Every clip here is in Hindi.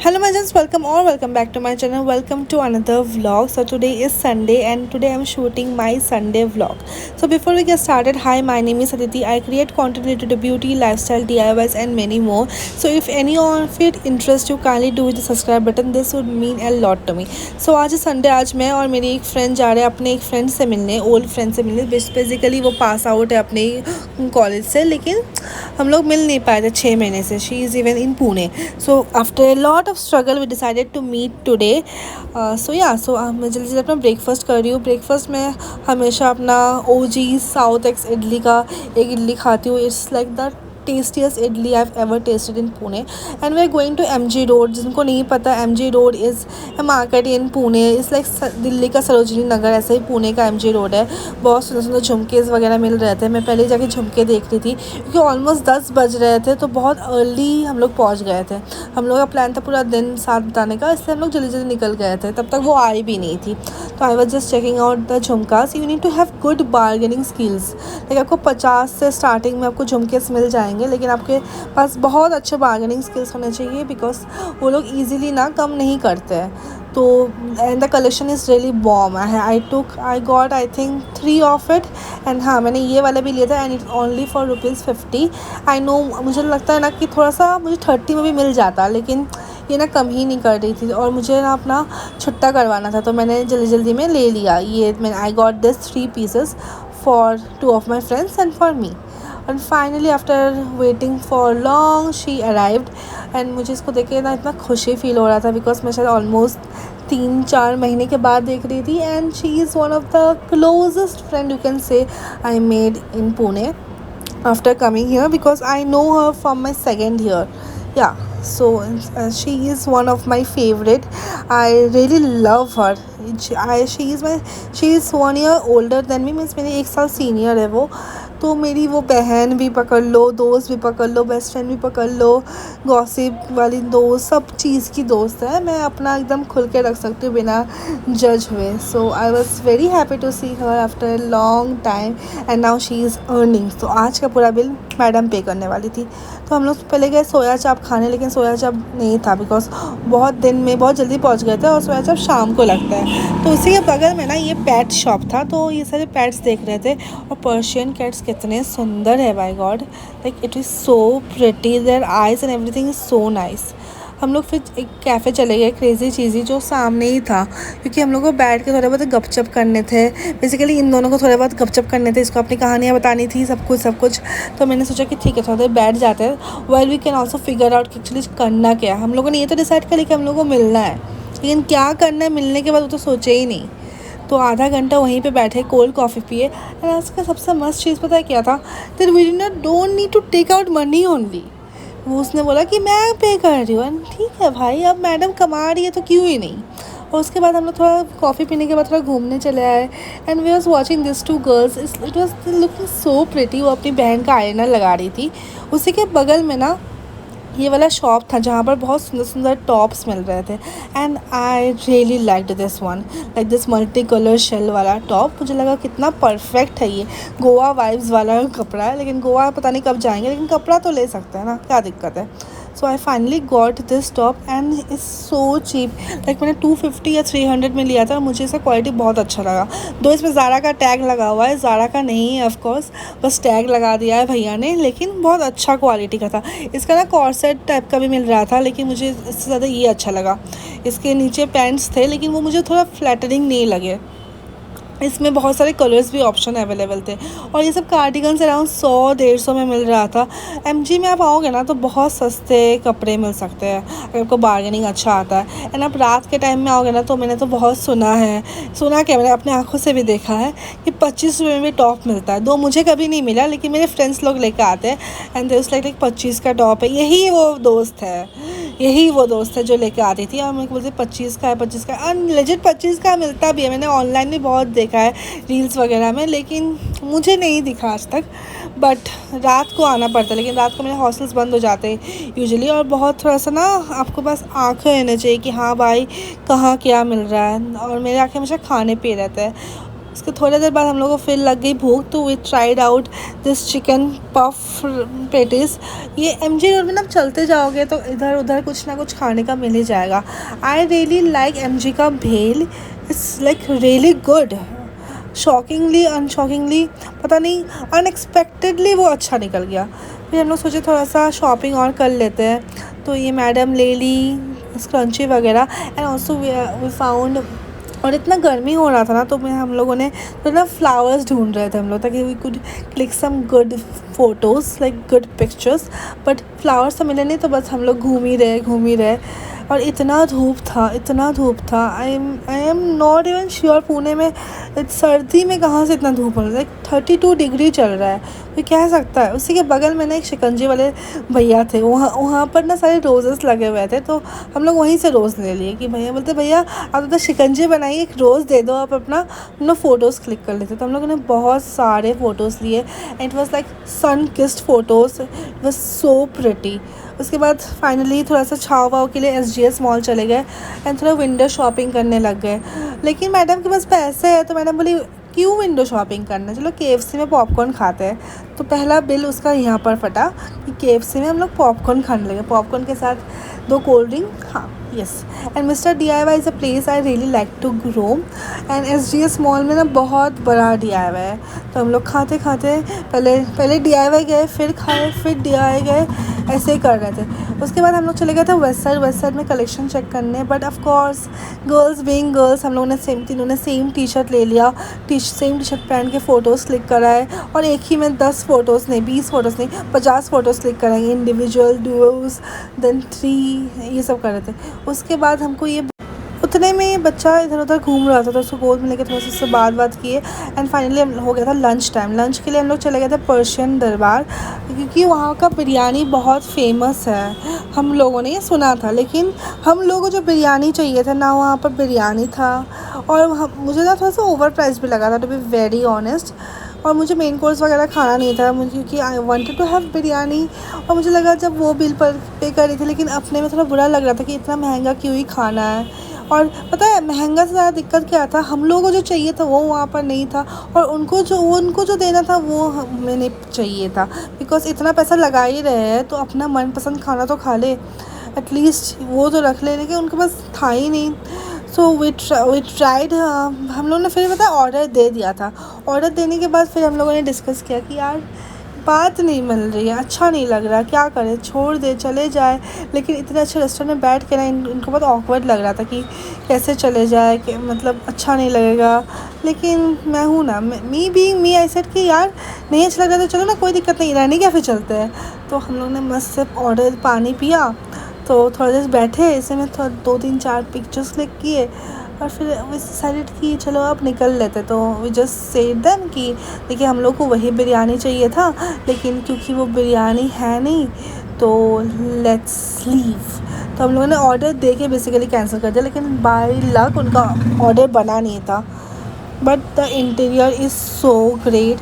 Hello my friends, welcome back to my channel. Welcome to another vlog. So today is Sunday and today I'm shooting my Sunday vlog. So before we get started, hi, my name is Aditi. I create content related to beauty, lifestyle, DIYs and many more. So if any of it interests you, kindly do hit the subscribe button. This would mean a lot to me. So आज संडे, आज मैं और मेरी एक फ्रेंड जा रहे हैं अपने एक फ्रेंड से मिलने, ओल्ड फ्रेंड से मिलने. बेसिकली वो पास आउट है अपने कॉलेज से, लेकिन हम लोग मिल नहीं पाए थे 6 महीने से. She is even in Pune. So after lot of struggle we decided to meet today. मैं जल्दी जल्दी अपना ब्रेकफास्ट कर रही हूँ. ब्रेकफास्ट में हमेशा अपना OG साउथ एक्स इडली का एक इडली खाती हूँ. It's like the tastiest idli I have ever tasted in Pune. And we are going to MG road. जिनको नहीं पता, MG road is a market in Pune. It's like Delhi का सरोजनी नगर, ऐसे ही पुणे का MG रोड है. बहुत सुंदर सुंदर झुमकेज़ वगैरह मिल रहे थे. मैं पहले जाके झुमके देख रही थी क्योंकि ऑलमोस्ट 10 बज रहे थे, तो बहुत अर्ली हम लोग पहुँच गए थे. हम लोग का प्लान था पूरा दिन साथ बिताने का, इसलिए हम लोग जल्दी जल्दी निकल गए थे. तब तक वो आई भी नहीं थी. तो I was just checking out the jhumkas. You need to have good bargaining skills. Like आपको 50 से स्टार्टिंग में आपको झुमकेस मिल जाएंगे, लेकिन आपके पास बहुत अच्छे बार्गेनिंग स्किल्स होने चाहिए, बिकॉज वो लोग ईजिली ना कम नहीं करते हैं. तो and the collection is really bomb. I got I think 3 of it. And हाँ, मैंने ये वाला भी लिया था and it's only for ₹50. I know, मुझे लगता है ना कि थोड़ा सा मुझे 30 में भी मिल जाता, लेकिन ये ना कम ही नहीं कर रही थी और मुझे ना अपना छुट्टा करवाना था, तो मैंने जल्दी जल्दी में ले लिया. I got this 3 pieces for 2 of my friends and for me. And finally after waiting for long she arrived. And मुझे इसको देख के ना इतना खुशी फील हो रहा था, बिकॉज मैं शायद ऑलमोस्ट 3-4 महीने के बाद देख रही थी. And she is one of the closest friend you can say I made in Pune after coming here, because I know her from my second year. Yeah, so she is one of my favorite. I really love her. She is 1 year older than me, means मेरी 1 साल सीनियर है वो. तो मेरी वो बहन भी पकड़ लो, दोस्त भी पकड़ लो, बेस्ट फ्रेंड भी पकड़ लो, गॉसिप वाली दोस्त, सब चीज़ की दोस्त है. मैं अपना एकदम खुल के रख सकती हूँ बिना जज हुए. So I was very happy to see her after a long time. And now she is earning. तो आज का पूरा बिल मैडम पे करने वाली थी. तो हम लोग पहले गए सोया चाप खाने, लेकिन सोया चाप नहीं था, बिकॉज बहुत जल्दी पहुँच गए थे और सोया चाप शाम को लगता है. तो उसी के बगल में ना ये पेट शॉप था, तो ये सारे पेट्स देख रहे थे. और पर्शियन कैट्स कितने सुंदर है, by God. Like it is so pretty, their eyes and everything is so nice. हम लोग फिर एक कैफ़े चले गए, क्रेज़ी चीज़ी, जो सामने ही था, क्योंकि हम लोग को बैठ के थोड़े बहुत गपशप करने थे. बेसिकली इन दोनों को थोड़े बहुत गपशप करने थे, इसको अपनी कहानियाँ बतानी थी, सब कुछ. तो मैंने सोचा कि ठीक है, थोड़ा देर बैठ जाते हैं. Well, we can also figure out कि एक्चुअली करना क्या. हम लोगों ने ये तो डिसाइड कर लिया कि हम लोग को मिलना है, लेकिन क्या करना है मिलने के बाद वो तो सोचे ही नहीं. तो आधा घंटा वहीं पे बैठे, कोल्ड कॉफ़ी पिए. एंड आज का सबसे मस्त चीज़ पता है क्या था? That we don't need to take out money only. वो उसने बोला कि मैं पे कर रही हूँ. एंड ठीक है भाई, अब मैडम कमा रही है तो क्यों ही नहीं. और उसके बाद हम लोग थोड़ा कॉफ़ी पीने के बाद थोड़ा घूमने चले आए. And we was watching this 2 girls. It was looking so pretty. वो अपनी बहन का आईना लगा रही थी. उसी के बगल में ना ये वाला शॉप था जहाँ पर बहुत सुंदर सुंदर टॉप्स मिल रहे थे. And I really liked this one, like this multi colour shell वाला टॉप. मुझे लगा कितना परफेक्ट है ये. गोवा वाइब्स वाला कपड़ा है, लेकिन गोवा पता नहीं कब जाएंगे, लेकिन कपड़ा तो ले सकते हैं ना, क्या दिक्कत है. So I finally got this top and is so cheap. Like मैंने 250 या 300 में लिया था और मुझे इसका क्वालिटी बहुत अच्छा लगा. दो इसमें ज़ारा का टैग लगा हुआ है, ज़ारा का नहीं है ऑफकोर्स, बस टैग लगा दिया है भैया ने, लेकिन बहुत अच्छा क्वालिटी का था. इसका ना कॉर्सेट टाइप का भी मिल रहा था, लेकिन मुझे इससे ज़्यादा ये अच्छा लगा. इसके नीचे पैंट्स थे, लेकिन वो मुझे थोड़ा फ्लैटरिंग नहीं लगे. इसमें बहुत सारे कलर्स भी ऑप्शन अवेलेबल थे. और ये सब कार्डिगन्स अराउंड 100-150 में मिल रहा था. MG में आप आओगे ना तो बहुत सस्ते कपड़े मिल सकते हैं अगर आपको बार्गेनिंग अच्छा आता है. एंड आप रात के टाइम में आओगे ना, तो मैंने तो बहुत सुना क्या, मैंने अपने आंखों से भी देखा है कि 25 रुपये में भी टॉप मिलता है. दो मुझे कभी नहीं मिला, लेकिन मेरे फ्रेंड्स लोग लेकर आते हैं. एंड देयर इज़ लाइक 25 का टॉप है. यही वो दोस्त है जो लेके आती थी. और मेरे को बोलते 25 का है, 25 का. और लेजिट 25 का मिलता भी है. मैंने ऑनलाइन भी बहुत देखा है रील्स वगैरह में, लेकिन मुझे नहीं दिखा आज तक. बट रात को आना पड़ता है, लेकिन रात को मेरे हॉस्टल्स बंद हो जाते हैं यूजुअली. और बहुत थोड़ा सा ना आपको बस आँखें रहना चाहिए कि हाँ भाई कहाँ क्या मिल रहा है. और मेरे आँखें हमेशा खाने पे रहता है. उसके थोड़ी देर बाद हम लोग को फिर लग गई भूख, तो we tried out this chicken puff patties. ये एमजी रोड में ना चलते जाओगे तो इधर उधर कुछ ना कुछ खाने का मिल ही जाएगा। आई रियली लाइक एमजी का bhel, it's like really good. Shockingly unshockingly पता नहीं अनएक्सपेक्टेडली वो अच्छा निकल गया। फिर हम लोग सोचे थोड़ा सा शॉपिंग और कर लेते हैं, तो ये मैडम ले ली स्क्रंची वगैरह एंड ऑल्सो वी फाउंड। और इतना गर्मी हो रहा था ना, तो हम लोगों ने तो ना फ्लावर्स ढूंढ रहे थे हम लोग, ताकि we could click some good photos like good pictures, but flowers तो मिले नहीं, तो बस हम लोग घूम ही रहे। और इतना धूप था। I am not even sure Pune में सर्दी में कहाँ से इतना धूप हो रहा है। लाइक 32 डिग्री चल रहा है, कोई कह सकता है। उसी के बगल में ना एक शिकंजी वाले भैया थे, वहाँ पर ना सारे रोज़ेस लगे हुए थे, तो हम लोग वहीं से रोज़ ले लिए कि भैया बोलते भैया आप तो शिकंजी बनाइए, एक रोज़ दे दो, आप अपना फ़ोटोज़ क्लिक कर लेते। तो हम लोगों ने बहुत सारे फ़ोटोज़ लिए and it was like sun kissed photos, it was so pretty. उसके बाद फाइनली थोड़ा सा छाव वाव के लिए SGS मॉल चले गए एंड थोड़ा विंडो शॉपिंग करने लग गए। लेकिन मैडम के पास पैसे है, तो मैडम बोली क्यों विंडो शॉपिंग करना, चलो KFC में पॉपकॉर्न खाते हैं। तो पहला बिल उसका यहाँ पर फटा कि KFC में हम लोग पॉपकॉर्न खाने लगे, पॉपकॉर्न के साथ 2 कोल्ड ड्रिंक। हाँ yes, and mister DIY is a place I really like to roam. And SGS mall में ना बहुत बड़ा DIY है, तो हम लोग खाते पहले DIY गए, फिर खाए, फिर DIY गए, ऐसे ही कर रहे थे। उसके बाद हम लोग चले गए थे वेस्ट साइड में कलेक्शन चेक करने, but of course girls being girls हम लोगों ने तीनों ने सेम टी शर्ट ले लिया, सेम टी शर्ट पहन के फ़ोटोज़ क्लिक कराए, और एक ही में 10 फ़ोटोज़ नहीं, 20 फ़ोटोज़ नहीं, 50 फ़ोटोज़ क्लिक कराएंगे, इंडिविजुअल, डुओज़, देन 3, ये सब कर रहे थे। उसके बाद हमको ये उतने में ये बच्चा इधर उधर घूम रहा था, तो उसको गोद में लेकर थोड़ा सा उससे बात किए एंड फाइनली हो गया था लंच टाइम। लंच के लिए हम लोग चले गए थे पर्शियन दरबार, क्योंकि वहाँ का बिरयानी बहुत फेमस है। हम लोगों ने ये सुना था, लेकिन हम लोगों को जो बिरयानी चाहिए था ना, वहाँ पर बिरयानी था, और मुझे ना थोड़ा सा ओवर प्राइस भी लगा था, टू बी वेरी ऑनेस्ट। और मुझे मेन कोर्स वगैरह खाना नहीं था मुझे, क्योंकि I wanted to have biryani. और मुझे लगा जब वो बिल पर पे कर रही थी, लेकिन अपने में थोड़ा बुरा लग रहा था कि इतना महंगा क्यों ही खाना है। और पता है महंगा से ज़्यादा दिक्कत क्या था, हम लोगों को जो चाहिए था वो वहाँ पर नहीं था, और उनको जो देना था वो हमें नहीं चाहिए था। बिकॉज इतना पैसा लगा ही रहे हैं, तो अपना मनपसंद खाना तो खा ले, एटलीस्ट वो तो रख ले, लेकिन उनके पास था ही नहीं। सो वी ट्राइड, हम लोगों ने फिर पता ऑर्डर दे दिया था। ऑर्डर देने के बाद फिर हम लोगों ने डिस्कस किया कि यार बात नहीं मिल रही है, अच्छा नहीं लग रहा, क्या करें, छोड़ दे, चले जाए। लेकिन इतने अच्छे रेस्टोरेंट में बैठ के ना इनको बहुत ऑकवर्ड लग रहा था कि कैसे चले जाए, कि मतलब अच्छा नहीं लगेगा। लेकिन मैं हूँ ना, me being me, I said कि यार नहीं अच्छा लग रहा तो चलो ना, कोई दिक्कत नहीं, ईरानी कैफ़े चलते हैं। तो हम लोग ने मस्त से ऑर्डर पानी पिया, तो थोड़ा देर बैठे, ऐसे में थोड़ा 2-3-4 पिक्चर्स क्लिक किए, और फिर वी डिसाइडेड कि चलो अब निकल लेते। तो वी जस्ट सेड देम कि देखिए हम लोग को वही बिरयानी चाहिए था, लेकिन क्योंकि वो बिरयानी है नहीं, तो लेट्स लीव। तो हम लोगों ने ऑर्डर दे के बेसिकली कैंसिल कर दिया, लेकिन बाय लक उनका ऑर्डर बना नहीं था। But the interior is so great,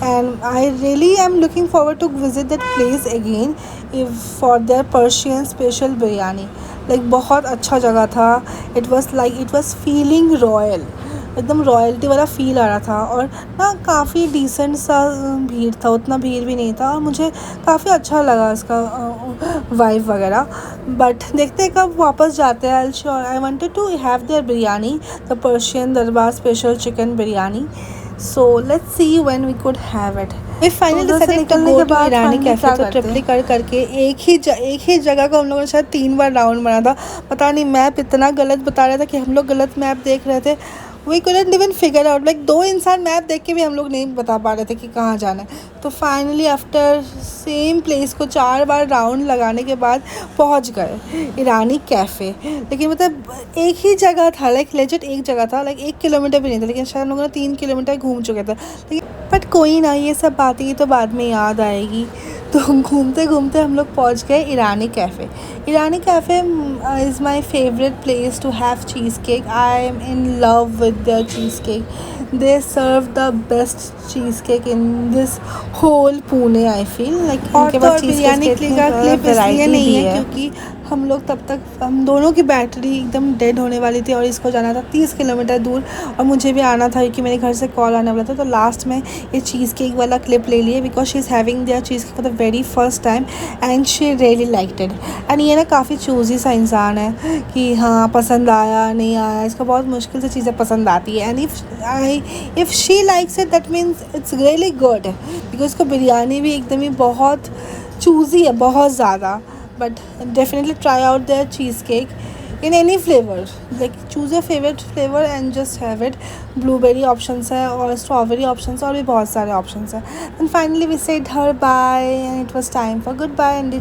and I really am looking forward to visit that place again if for their Persian special biryani. Like बहुत अच्छा जगह था, it was feeling royal, एकदम रॉयल्टी वाला फ़ील आ रहा था। और ना काफ़ी डिसेंट सा भीड़ था, उतना भीड़ भी नहीं था, और मुझे काफ़ी अच्छा लगा इसका वाइब वगैरह। बट देखते हैं कब वापस जाते हैं। I wanted to have their biryani, the Persian Darbar special chicken biryani. So let's see when we could have it. Finally निकलने के बाद बिरयानी कैफ़े तो ट्रिपली करके एक ही जगह को हम लोगों ने शायद 3 बार राउंड मारा था। पता नहीं मैप इतना गलत बता रहा था कि हम लोग गलत मैप देख रहे थे। We couldn't even figure out, like 2 इंसान मैप देख के भी हम लोग नहीं बता पा रहे थे कि कहाँ जाना है। तो फाइनली आफ्टर सेम प्लेस को 4 बार राउंड लगाने के बाद पहुँच गए ईरानी कैफ़े। लेकिन मतलब एक ही जगह था, लाइक लेजिट एक जगह था, लाइक 1 किलोमीटर भी नहीं था, लेकिन शायद हम लोगों ने 3 किलोमीटर घूम चुके थे। लेकिन बट कोई ना, ये सब बातें तो बाद में याद आएगी। तो घूमते घूमते हम लोग पहुँच गए Irani cafe. Irani cafe is my favourite place to have cheese cake. I am in love with their cheese cake. They serve the best cheese cake in this whole Pune, I feel like. उनके पास बिरयानी का क्लिप इसलिए नहीं है क्योंकि हम लोग तब तक, हम दोनों की बैटरी एकदम डेड होने वाली थी और इसको जाना था 30 किलोमीटर दूर और मुझे भी आना था क्योंकि मेरे घर से कॉल आने वाला था। तो लास्ट में ये चीज़ केक वाला क्लिप ले लिए because she is having their cheese cake for the very first time and she really liked it. And ये ना काफ़ी चूज़ी सा इंसान है कि हाँ पसंद आया नहीं आया, इसको बहुत मुश्किल से चीज़ें पसंद आती है। And if she likes it that means it's really good because इसको बिरयानी भी एकदम ही बहुत चूज़ी है, बहुत ज़्यादा। But definitely try out their cheesecake in any flavor, like choose your favorite flavor and just have it। blueberry options है और strawberry options और भी बहुत सारे options है। And finally we said her bye and it was time for goodbye and